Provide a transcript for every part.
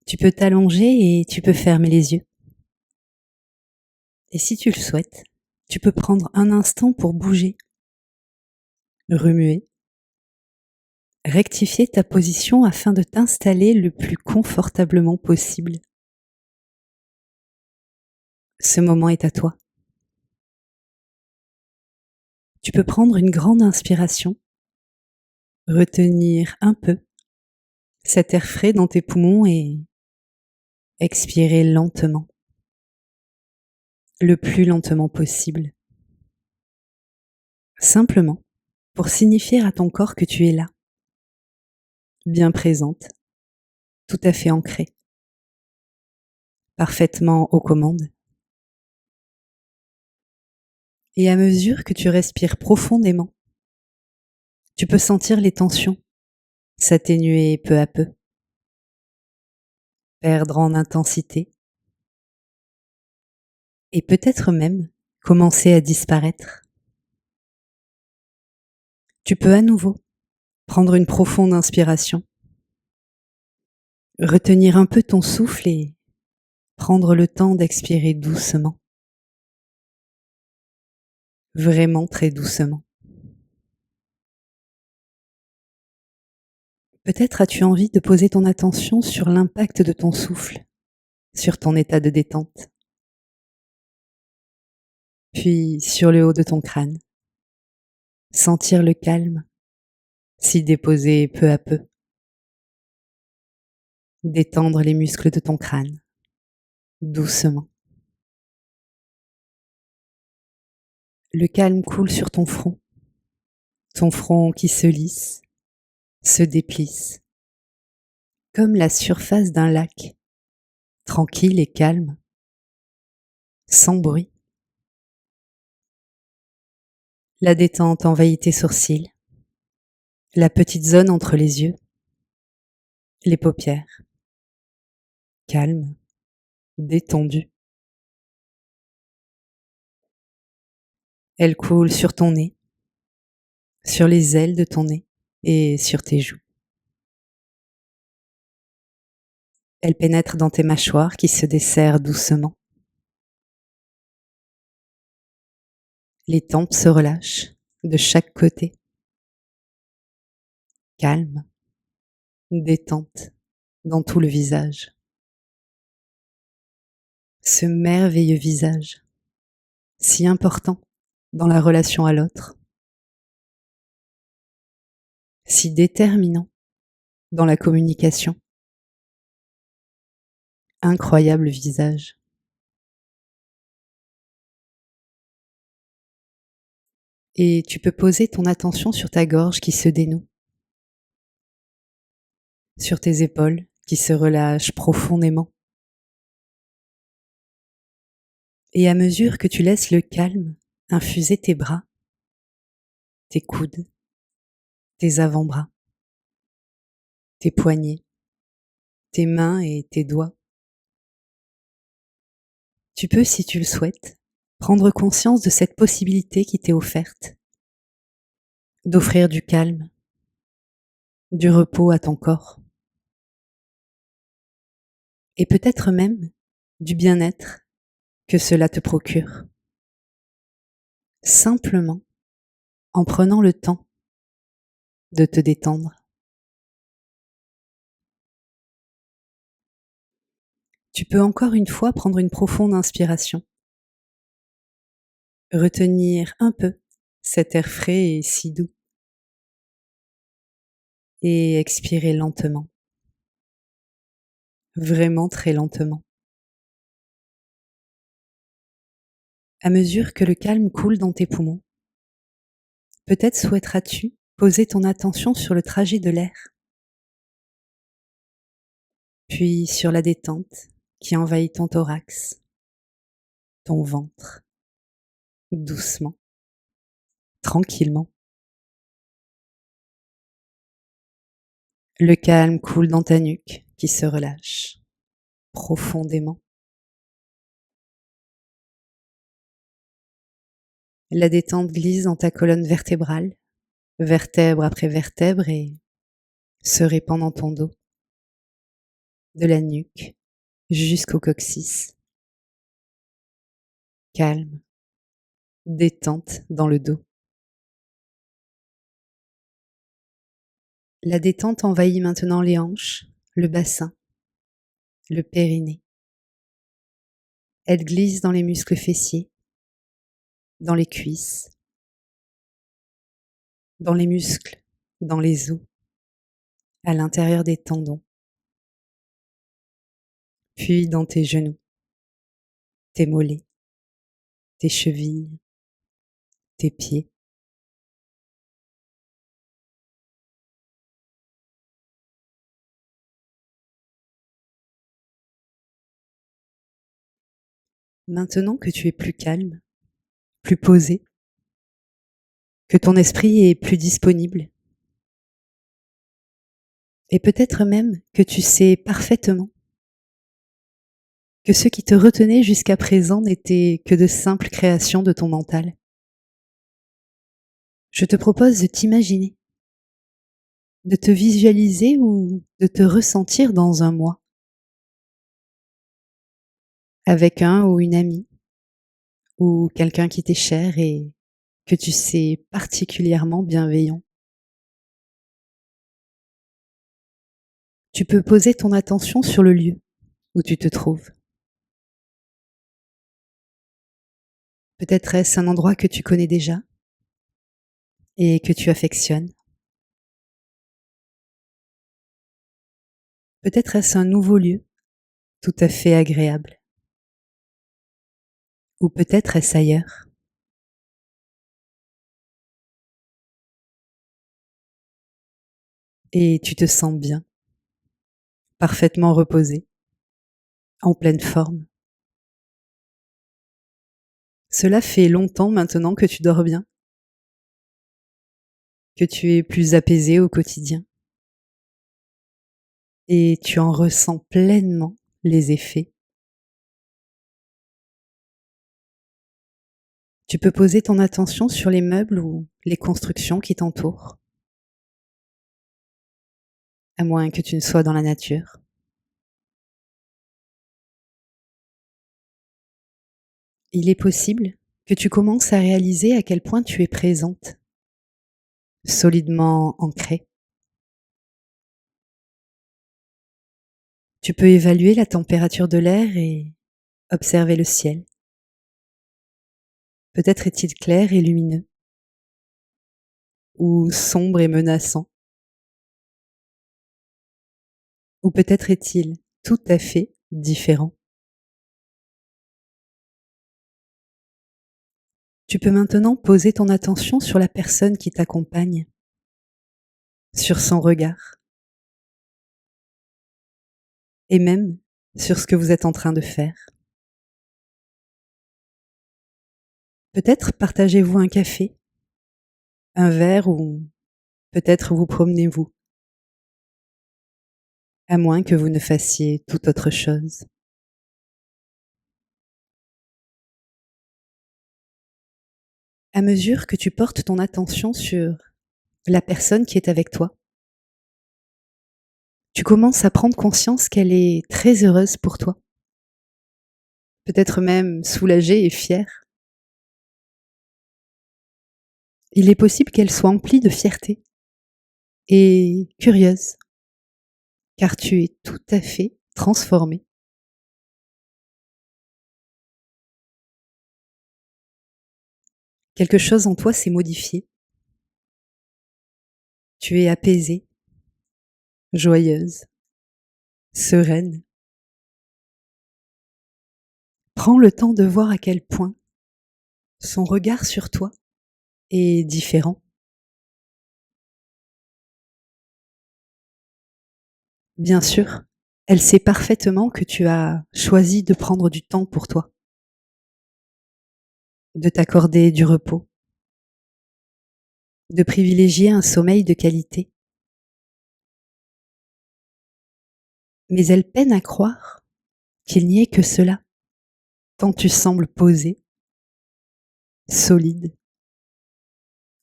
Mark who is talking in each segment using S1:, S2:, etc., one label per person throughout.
S1: Tu peux t'allonger et tu peux fermer les yeux. Et si tu le souhaites, tu peux prendre un instant pour bouger, remuer, rectifier ta position afin de t'installer le plus confortablement possible. Ce moment est à toi. Tu peux prendre une grande inspiration, retenir un peu cet air frais dans tes poumons et expirer lentement, le plus lentement possible. Simplement pour signifier à ton corps que tu es là, bien présente, tout à fait ancrée, parfaitement aux commandes. Et à mesure que tu respires profondément, tu peux sentir les tensions s'atténuer peu à peu, perdre en intensité et peut-être même commencer à disparaître. Tu peux à nouveau prendre une profonde inspiration, retenir un peu ton souffle et prendre le temps d'expirer doucement, vraiment très doucement. Peut-être as-tu envie de poser ton attention sur l'impact de ton souffle, sur ton état de détente, puis sur le haut de ton crâne. Sentir le calme s'y déposer peu à peu. Détendre les muscles de ton crâne, doucement. Le calme coule sur ton front qui se lisse, se déplisse, comme la surface d'un lac, tranquille et calme, sans bruit. La détente envahit tes sourcils, la petite zone entre les yeux, les paupières. Calme, détendue. Elle coule sur ton nez, sur les ailes de ton nez et sur tes joues. Elle pénètre dans tes mâchoires qui se desserrent doucement. Les tempes se relâchent de chaque côté. Calme, détente dans tout le visage. Ce merveilleux visage, si important dans la relation à l'autre, si déterminant dans la communication. Incroyable visage. Et tu peux poser ton attention sur ta gorge qui se dénoue, sur tes épaules qui se relâchent profondément. Et à mesure que tu laisses le calme infuser tes bras, tes coudes, tes avant-bras, tes poignets, tes mains et tes doigts, tu peux, si tu le souhaites, prendre conscience de cette possibilité qui t'est offerte, d'offrir du calme, du repos à ton corps, et peut-être même du bien-être que cela te procure, simplement en prenant le temps de te détendre. Tu peux encore une fois prendre une profonde inspiration, retenir un peu cet air frais et si doux, et expirer lentement, vraiment très lentement. À mesure que le calme coule dans tes poumons, peut-être souhaiteras-tu poser ton attention sur le trajet de l'air, puis sur la détente qui envahit ton thorax, ton ventre, doucement, tranquillement. Le calme coule dans ta nuque qui se relâche profondément. La détente glisse dans ta colonne vertébrale, vertèbre après vertèbre, et se répand dans ton dos. de la nuque jusqu'au coccyx. Calme, détente dans le dos. La détente envahit maintenant les hanches, le bassin, le périnée. Elle glisse dans les muscles fessiers, dans les cuisses, dans les muscles, dans les os, à l'intérieur des tendons, puis dans tes genoux, tes mollets, tes chevilles, tes pieds. Maintenant que tu es plus calme, plus posé, que ton esprit est plus disponible, et peut-être même que tu sais parfaitement que ce qui te retenait jusqu'à présent n'était que de simples créations de ton mental. Je te propose de t'imaginer, de te visualiser ou de te ressentir dans un mois, avec un ou une amie, ou quelqu'un qui t'est cher et que tu sais particulièrement bienveillant. Tu peux poser ton attention sur le lieu où tu te trouves. Peut-être est-ce un endroit que tu connais déjà et que tu affectionnes. Peut-être est-ce un nouveau lieu tout à fait agréable. Ou peut-être est-ce ailleurs. Et tu te sens bien, parfaitement reposé, en pleine forme. Cela fait longtemps maintenant que tu dors bien, que tu es plus apaisé au quotidien. Et tu en ressens pleinement les effets. Tu peux poser ton attention sur les meubles ou les constructions qui t'entourent, à moins que tu ne sois dans la nature. Il est possible que tu commences à réaliser à quel point tu es présente, solidement ancrée. Tu peux évaluer la température de l'air et observer le ciel. Peut-être est-il clair et lumineux, ou sombre et menaçant, ou peut-être est-il tout à fait différent. Tu peux maintenant poser ton attention sur la personne qui t'accompagne, sur son regard, et même sur ce que vous êtes en train de faire. Peut-être partagez-vous un café, un verre ou peut-être vous promenez-vous, à moins que vous ne fassiez toute autre chose. À mesure que tu portes ton attention sur la personne qui est avec toi, tu commences à prendre conscience qu'elle est très heureuse pour toi, peut-être même soulagée et fière. Il est possible qu'elle soit emplie de fierté et curieuse, car tu es tout à fait transformé. Quelque chose en toi s'est modifié. Tu es apaisée, joyeuse, sereine. Prends le temps de voir à quel point son regard sur toi est différent. Bien sûr, elle sait parfaitement que tu as choisi de prendre du temps pour toi, de t'accorder du repos, de privilégier un sommeil de qualité. Mais elle peine à croire qu'il n'y ait que cela, tant tu sembles posée, solide,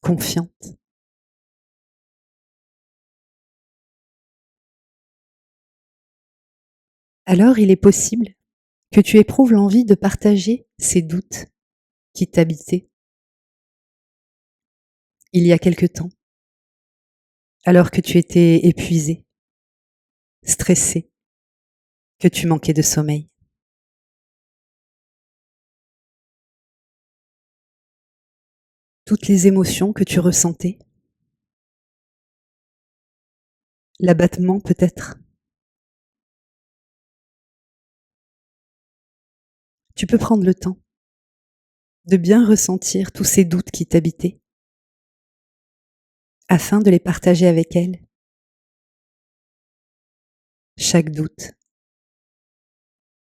S1: confiante. Alors il est possible que tu éprouves l'envie de partager ces doutes qui t'habitaient il y a quelque temps, alors que tu étais épuisé, stressé, que tu manquais de sommeil. Toutes les émotions que tu ressentais, l'abattement peut-être. Tu peux prendre le temps de bien ressentir tous ces doutes qui t'habitaient, afin de les partager avec elle. Chaque doute,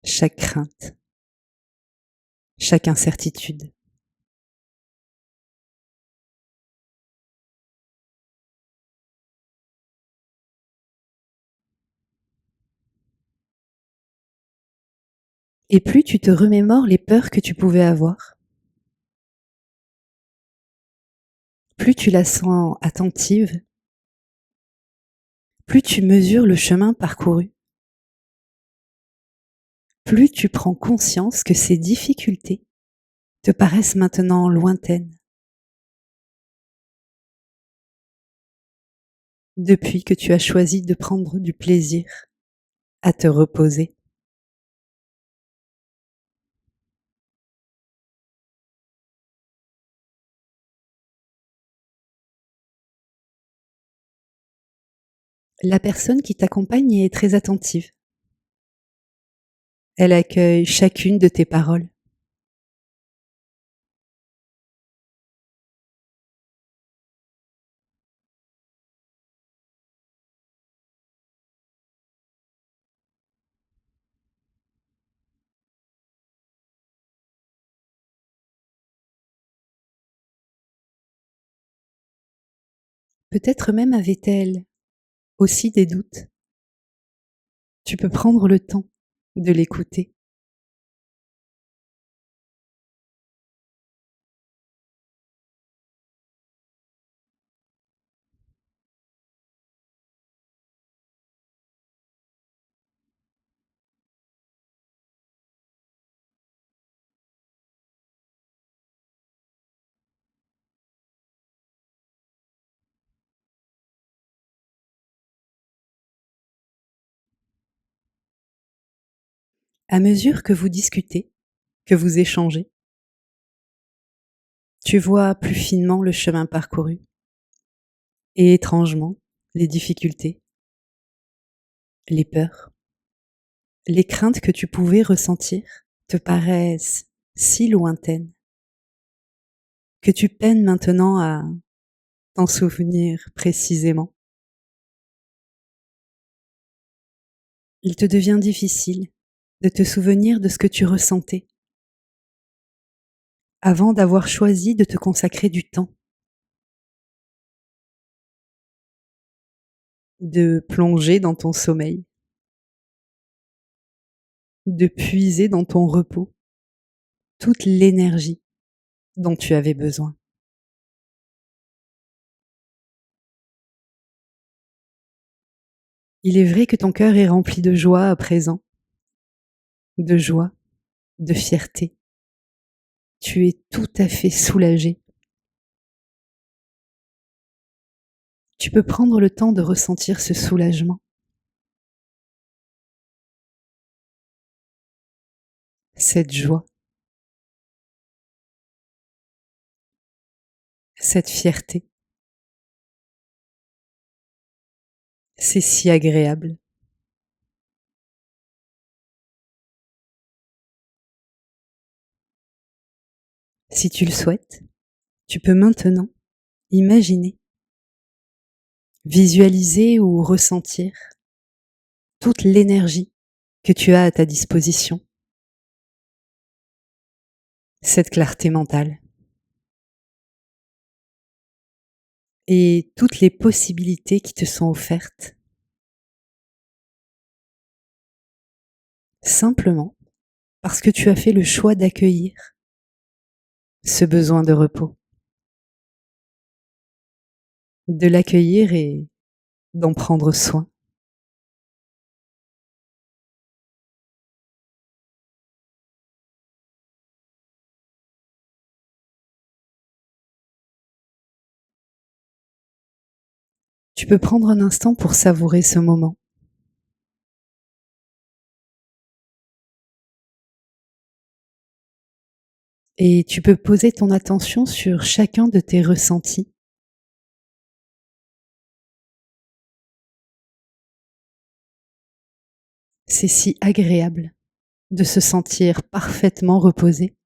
S1: chaque crainte, chaque incertitude. Et plus tu te remémores les peurs que tu pouvais avoir, plus tu la sens attentive, plus tu mesures le chemin parcouru, plus tu prends conscience que ces difficultés te paraissent maintenant lointaines, depuis que tu as choisi de prendre du plaisir à te reposer. La personne qui t'accompagne est très attentive. Elle accueille chacune de tes paroles. Peut-être même avait-elle aussi des doutes. Tu peux prendre le temps de l'écouter. À mesure que vous discutez, que vous échangez, tu vois plus finement le chemin parcouru et étrangement, les difficultés, les peurs, les craintes que tu pouvais ressentir te paraissent si lointaines que tu peines maintenant à t'en souvenir précisément. Il te devient difficile de te souvenir de ce que tu ressentais avant d'avoir choisi de te consacrer du temps, de plonger dans ton sommeil, de puiser dans ton repos toute l'énergie dont tu avais besoin. Il est vrai que ton cœur est rempli de joie à présent, de joie, de fierté. Tu es tout à fait soulagé. Tu peux prendre le temps de ressentir ce soulagement, cette joie, cette fierté. C'est si agréable. Si tu le souhaites, tu peux maintenant imaginer, visualiser ou ressentir toute l'énergie que tu as à ta disposition, cette clarté mentale et toutes les possibilités qui te sont offertes, simplement parce que tu as fait le choix d'accueillir ce besoin de repos, de l'accueillir et d'en prendre soin. Tu peux prendre un instant pour savourer ce moment et tu peux poser ton attention sur chacun de tes ressentis. C'est si agréable de se sentir parfaitement reposé.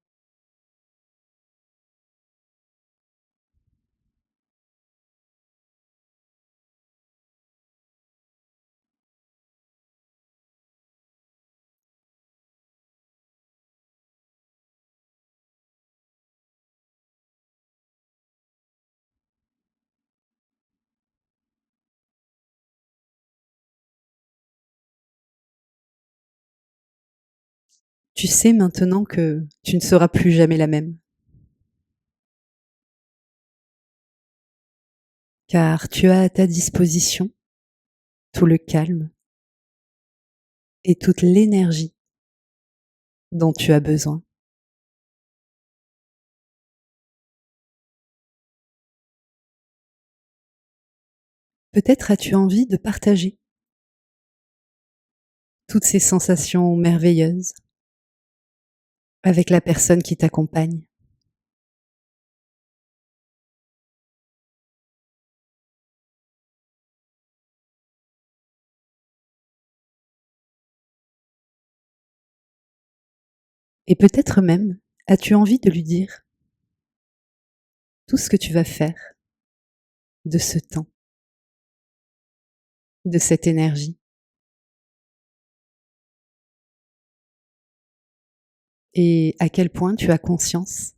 S1: Tu sais maintenant que tu ne seras plus jamais la même, car tu as à ta disposition tout le calme et toute l'énergie dont tu as besoin. Peut-être as-tu envie de partager toutes ces sensations merveilleuses avec la personne qui t'accompagne. Et peut-être même as-tu envie de lui dire tout ce que tu vas faire de ce temps, de cette énergie et à quel point tu as conscience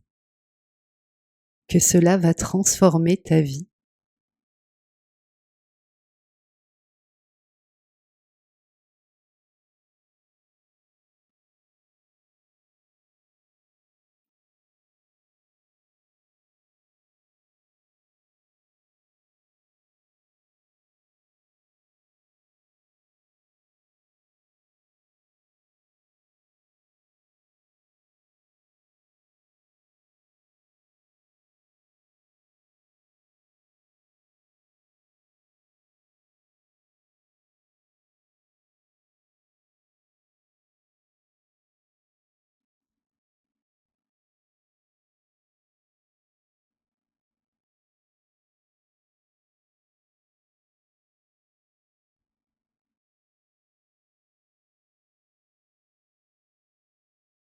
S1: que cela va transformer ta vie.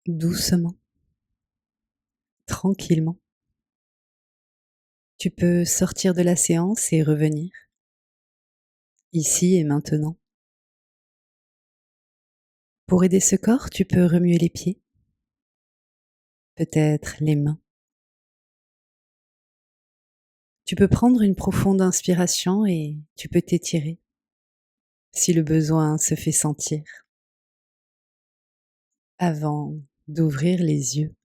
S1: Doucement, tranquillement, tu peux sortir de la séance et revenir, ici et maintenant. Pour aider ce corps, tu peux remuer les pieds, peut-être les mains. Tu peux prendre une profonde inspiration et tu peux t'étirer si le besoin se fait sentir avant d'ouvrir les yeux.